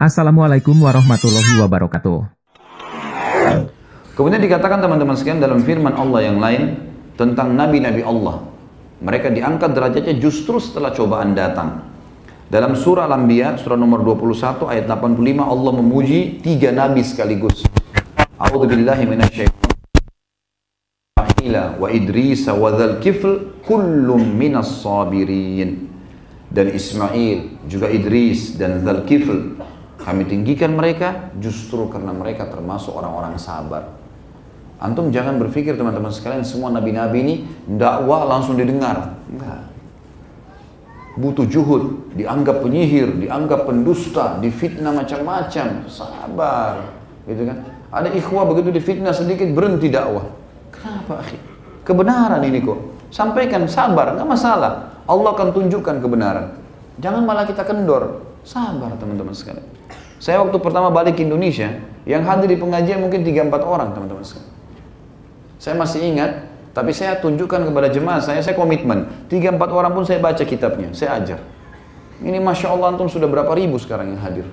Assalamualaikum warahmatullahi wabarakatuh. Kemudian dikatakan teman-teman sekalian dalam firman Allah yang lain tentang nabi-nabi Allah. Mereka diangkat derajatnya justru setelah cobaan datang. Dalam surah Al-Anbiya, surah nomor 21 ayat 85, Allah memuji 3 nabi sekaligus. A'udzubillahi minasyaitonir rajim. Wa Idris wa dzal kifl kullum minas sabirin. Dan Ismail, juga Idris dan Dzal Kifl, kami tinggikan mereka justru karena mereka termasuk orang-orang sabar. Antum jangan berpikir teman-teman sekalian semua nabi-nabi ini dakwah langsung didengar. Enggak. Butuh juhud, dianggap penyihir, dianggap pendusta, difitnah macam-macam. Sabar, gitu kan? Ada ikhwah begitu difitnah sedikit berhenti dakwah. Kenapa, akhi? Kebenaran ini kok. Sampaikan, sabar, nggak masalah. Allah akan tunjukkan kebenaran. Jangan malah kita kendor. Sabar teman-teman sekalian. Saya waktu pertama balik ke Indonesia, yang hadir di pengajian mungkin 3-4 orang teman-teman sekalian. Saya masih ingat, tapi saya tunjukkan kepada jemaah saya komitmen. 3-4 orang pun saya baca kitabnya, saya ajar. Ini Masya Allah antum sudah berapa ribu sekarang yang hadir.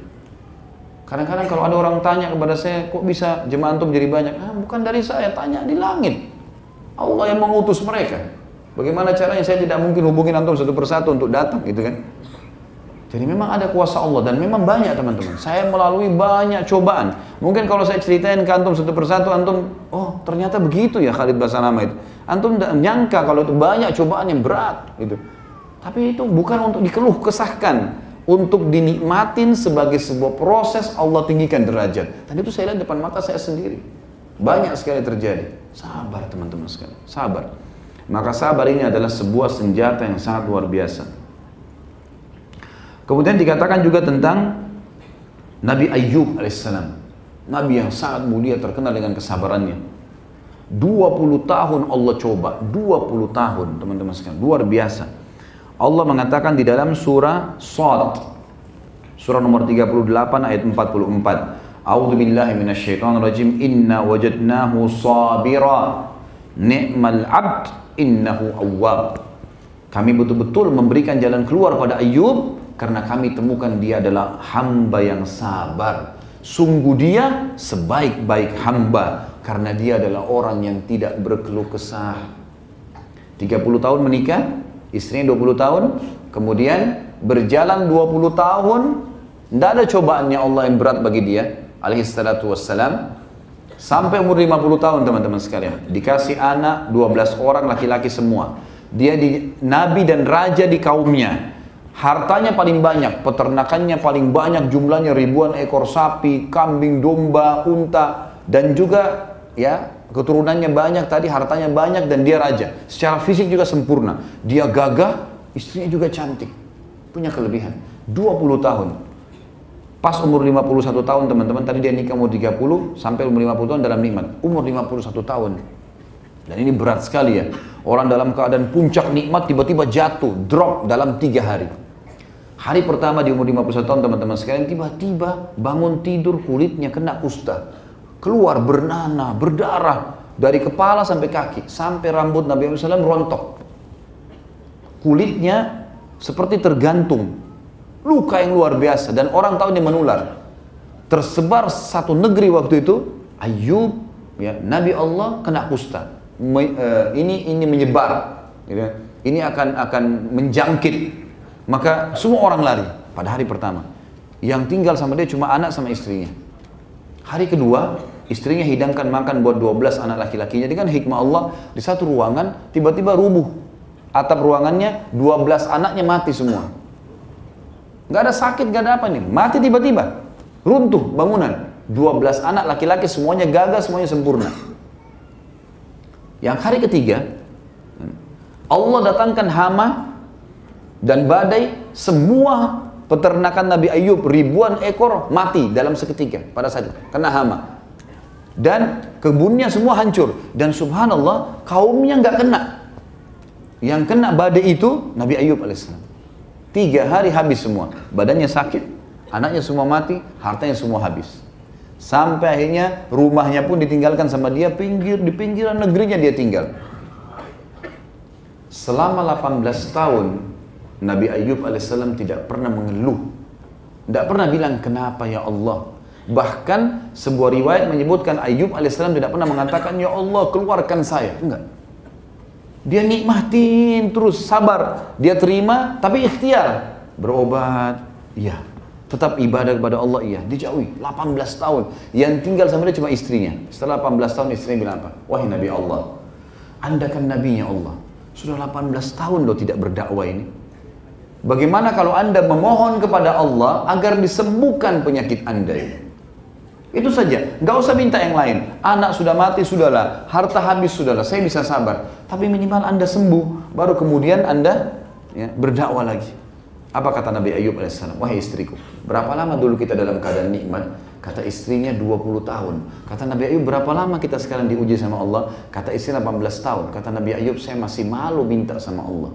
Kadang-kadang kalau ada orang tanya kepada saya, kok bisa jemaah antum jadi banyak? Bukan dari saya, tanya di langit. Allah yang mengutus mereka. Bagaimana caranya? Saya tidak mungkin hubungin antum satu persatu untuk datang, gitu kan? Jadi memang ada kuasa Allah dan memang banyak teman-teman. Saya melalui banyak cobaan. Mungkin kalau saya ceritain ke antum satu persatu, antum, oh ternyata begitu ya Khalid Basalamah itu. Antum tidak nyangka kalau itu banyak cobaan yang berat, gitu. Tapi itu bukan untuk dikeluh kesahkan, untuk dinikmatin sebagai sebuah proses Allah tinggikan derajat. Dan itu saya lihat depan mata saya sendiri. Banyak sekali terjadi. Sabar teman-teman sekalian, sabar. Maka sabar ini adalah sebuah senjata yang sangat luar biasa. Kemudian dikatakan juga tentang Nabi Ayyub alaihissalam. Nabi yang sangat mulia terkenal dengan kesabarannya. 20 tahun Allah coba. 20 tahun teman-teman sekalian. Luar biasa. Allah mengatakan di dalam surah Shad. Surah nomor 38 ayat 44. A'udzu billahi minasyaitonir rajim. Inna wajadnahu sabira. Ni'mal 'abd innahu awwab. Kami betul-betul memberikan jalan keluar pada Ayyub karena kami temukan dia adalah hamba yang sabar. Sungguh dia sebaik-baik hamba karena dia adalah orang yang tidak berkeluh kesah. 30 tahun menikah, istrinya 20 tahun, kemudian berjalan 20 tahun, tidak ada cobaannya Allah yang berat bagi dia, alaihi salatu wassalam. Sampai umur 50 tahun teman-teman sekalian. Dikasih anak 12 orang laki-laki semua. Dia nabi dan raja di kaumnya. Hartanya paling banyak, peternakannya paling banyak, jumlahnya ribuan ekor sapi, kambing, domba, unta. Dan juga ya keturunannya banyak tadi, hartanya banyak dan dia raja. Secara fisik juga sempurna. Dia gagah, istrinya juga cantik. Punya kelebihan. 20 tahun. Pas umur 51 tahun teman-teman, tadi dia nikah umur 30 sampai umur 50 tahun dalam nikmat. Umur 51 tahun. Dan ini berat sekali ya. Orang dalam keadaan puncak nikmat tiba-tiba jatuh, drop dalam 3 hari. Hari pertama di umur 51 tahun teman-teman sekalian, tiba-tiba bangun tidur kulitnya kena kusta. Keluar bernanah, berdarah. Dari kepala sampai kaki, sampai rambut Nabi Muhammad SAW rontok. Kulitnya seperti tergantung. Luka yang luar biasa dan orang tahu dia menular. Tersebar satu negeri waktu itu, Ayyub, ya, Nabi Allah kena kusta. Ini menyebar, gitu. Ini akan menjangkit. Maka semua orang lari pada hari pertama. Yang tinggal sama dia cuma anak sama istrinya. Hari kedua, istrinya hidangkan makan buat 12 anak laki-lakinya. Dengan hikmah Allah, di satu ruangan tiba-tiba rubuh. Atap ruangannya 12 anaknya mati semua. Gak ada sakit, gak ada apa nih. Mati tiba-tiba. Runtuh bangunan. 12 anak laki-laki semuanya gagah, semuanya sempurna. Yang hari ketiga, Allah datangkan hama dan badai. Semua peternakan Nabi Ayyub ribuan ekor mati dalam seketika pada saat itu. Kena hama. Dan kebunnya semua hancur. Dan subhanallah kaumnya gak kena. Yang kena badai itu Nabi Ayyub alaihissalam. 3 hari habis semua, badannya sakit, anaknya semua mati, hartanya semua habis. Sampai akhirnya rumahnya pun ditinggalkan sama dia, di pinggiran negerinya dia tinggal. Selama 18 tahun, Nabi Ayyub alaihissalam tidak pernah mengeluh. Tidak pernah bilang, kenapa ya Allah? Bahkan sebuah riwayat menyebutkan Ayub alaihissalam tidak pernah mengatakan, ya Allah keluarkan saya. Enggak. Dia nikmatin terus, sabar. Dia terima, tapi ikhtiar. Berobat, iya. Tetap ibadah kepada Allah, iya. Dijauhi, 18 tahun. Yang tinggal sama dia cuma istrinya. Setelah 18 tahun istrinya bilang apa? Wahai Nabi Allah, Anda kan Nabinya Allah. Sudah 18 tahun loh tidak berdakwah ini. Bagaimana kalau Anda memohon kepada Allah agar disembuhkan penyakit Anda ini? Itu saja, nggak usah minta yang lain. Anak sudah mati, sudahlah. Harta habis, sudahlah. Saya bisa sabar. Tapi minimal Anda sembuh, baru kemudian Anda ya, berdakwah lagi. Apa kata Nabi Ayub alaihissalam? Wahai istriku, berapa lama dulu kita dalam keadaan nikmat? Kata istrinya 20 tahun. Kata Nabi Ayub, berapa lama kita sekarang diuji sama Allah? Kata istri 18 tahun. Kata Nabi Ayub, saya masih malu minta sama Allah.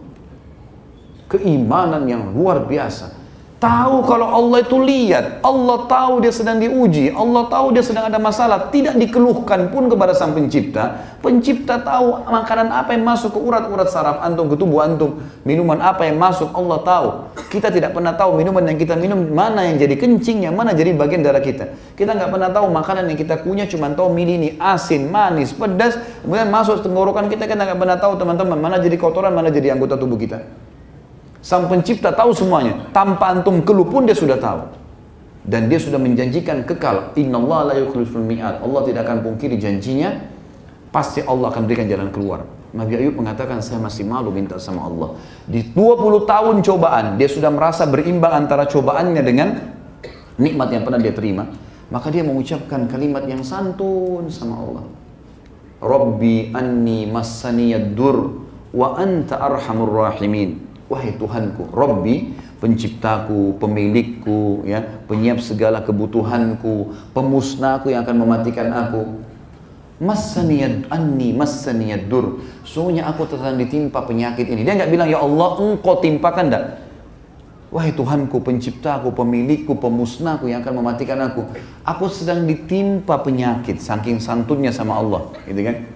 Keimanan yang luar biasa. Tahu kalau Allah itu lihat, Allah tahu dia sedang diuji, Allah tahu dia sedang ada masalah, tidak dikeluhkan pun kepada sang pencipta. Pencipta tahu makanan apa yang masuk ke urat-urat saraf antum, ke tubuh antum, minuman apa yang masuk, Allah tahu. Kita tidak pernah tahu minuman yang kita minum mana yang jadi kencing, yang mana jadi bagian darah kita. Kita nggak pernah tahu makanan yang kita kunyah, cuma tahu milih ini asin, manis, pedas, kemudian masuk tenggorokan kita nggak pernah tahu teman-teman mana jadi kotoran, mana jadi anggota tubuh kita. Sang pencipta tahu semuanya. Tanpa antum keluh pun dia sudah tahu. Dan dia sudah menjanjikan kekal. Innallaha la yukhliful mi'ad. Allah tidak akan pungkiri janjinya. Pasti Allah akan berikan jalan keluar. Nabi Ayub mengatakan, saya masih malu minta sama Allah. Di 20 tahun cobaan, dia sudah merasa berimbang antara cobaannya dengan nikmat yang pernah dia terima. Maka dia mengucapkan kalimat yang santun sama Allah. Rabbi anni massaniyad dur wa anta arhamur rahimin. Wahai Tuhanku, Rabbi, penciptaku, pemilikku, ya, penyiap segala kebutuhanku, pemusnahku yang akan mematikan aku. Massaniyad anni massaniyad dur. Sungguhnya aku sedang ditimpa penyakit ini. Dia nggak bilang ya Allah engkau timpakan, enggak. Wahai Tuhanku, penciptaku, pemilikku, pemusnahku yang akan mematikan aku. Aku sedang ditimpa penyakit, saking santunnya sama Allah, gitu kan?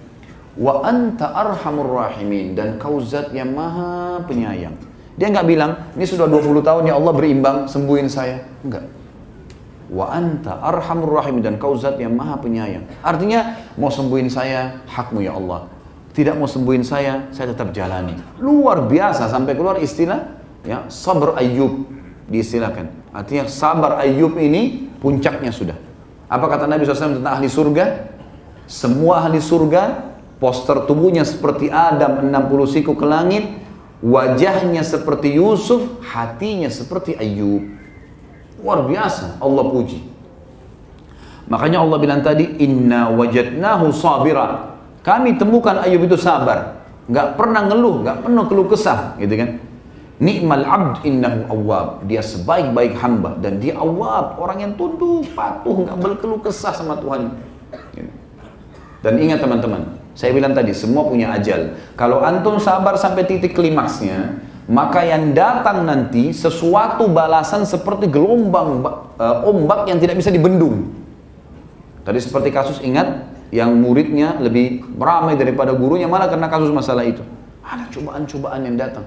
Wa anta arhamur rahimin, dan kau zat yang maha penyayang. Dia nggak bilang, ini sudah 20 tahun ya Allah berimbang, sembuhin saya. Enggak. Wa anta arhamur rahimin, dan kau zat yang maha penyayang. Artinya, mau sembuhin saya, hakmu ya Allah. Tidak mau sembuhin saya tetap jalani. Luar biasa, sampai keluar istilah, ya, sabar Ayub, diistilahkan. Artinya sabar Ayub ini, puncaknya sudah. Apa kata Nabi SAW tentang ahli surga? Semua ahli surga, poster tubuhnya seperti Adam 60 siku ke langit, wajahnya seperti Yusuf, hatinya seperti Ayub. Luar biasa, Allah puji. Makanya Allah bilang tadi, inna wajadnahu sabira. Kami temukan Ayub itu sabar, nggak pernah ngeluh, nggak pernah keluh kesah, gitu kan? Ni'mal abd innahu awwab. Dia sebaik-baik hamba, dan dia awwab, orang yang tunduk, patuh, nggak berkeluh kesah sama Tuhan. Dan ingat teman-teman, saya bilang tadi, semua punya ajal. Kalau antum sabar sampai titik klimaksnya, maka yang datang nanti sesuatu balasan seperti gelombang ombak yang tidak bisa dibendung. Tadi seperti kasus, ingat, yang muridnya lebih ramai daripada gurunya, malah karena kasus masalah itu. Ada cobaan-cobaan yang datang.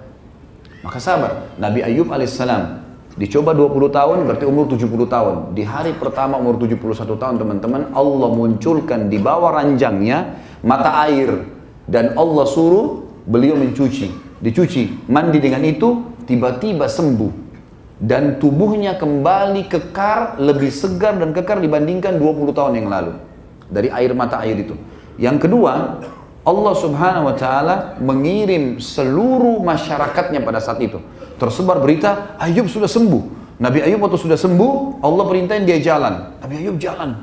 Maka sabar. Nabi Ayub alaihissalam dicoba 20 tahun, berarti umur 70 tahun. Di hari pertama umur 71 tahun, teman-teman, Allah munculkan di bawah ranjangnya mata air, dan Allah suruh beliau dicuci, mandi dengan itu, tiba-tiba sembuh, dan tubuhnya kembali kekar, lebih segar dan kekar dibandingkan 20 tahun yang lalu dari air mata air itu. Yang kedua, Allah subhanahu wa ta'ala mengirim seluruh masyarakatnya pada saat itu, tersebar berita Ayub sudah sembuh. Nabi Ayub waktu sudah sembuh, Allah perintahin dia jalan. Nabi Ayub jalan,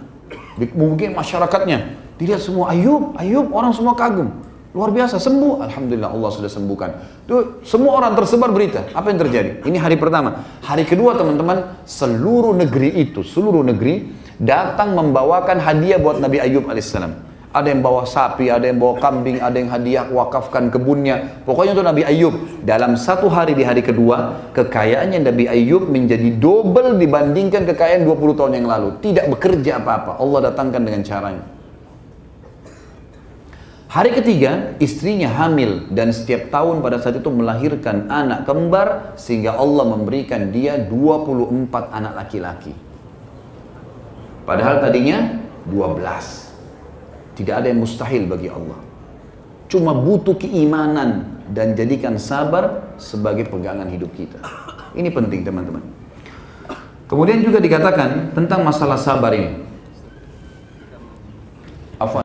mungkin masyarakatnya dilihat semua, Ayub, orang semua kagum. Luar biasa, sembuh. Alhamdulillah, Allah sudah sembuhkan. Tuh, semua orang tersebar berita. Apa yang terjadi? Ini hari pertama. Hari kedua, teman-teman, seluruh negeri datang membawakan hadiah buat Nabi Ayub alaihissalam. Ada yang bawa sapi, ada yang bawa kambing, ada yang hadiah wakafkan kebunnya. Pokoknya untuk Nabi Ayub. Dalam satu hari, di hari kedua, kekayaannya Nabi Ayub menjadi double dibandingkan kekayaan 20 tahun yang lalu. Tidak bekerja apa-apa. Allah datangkan dengan caranya. Hari ketiga, istrinya hamil dan setiap tahun pada saat itu melahirkan anak kembar sehingga Allah memberikan dia 24 anak laki-laki. Padahal tadinya 12. Tidak ada yang mustahil bagi Allah. Cuma butuh keimanan dan jadikan sabar sebagai pegangan hidup kita. Ini penting teman-teman. Kemudian juga dikatakan tentang masalah sabar ini.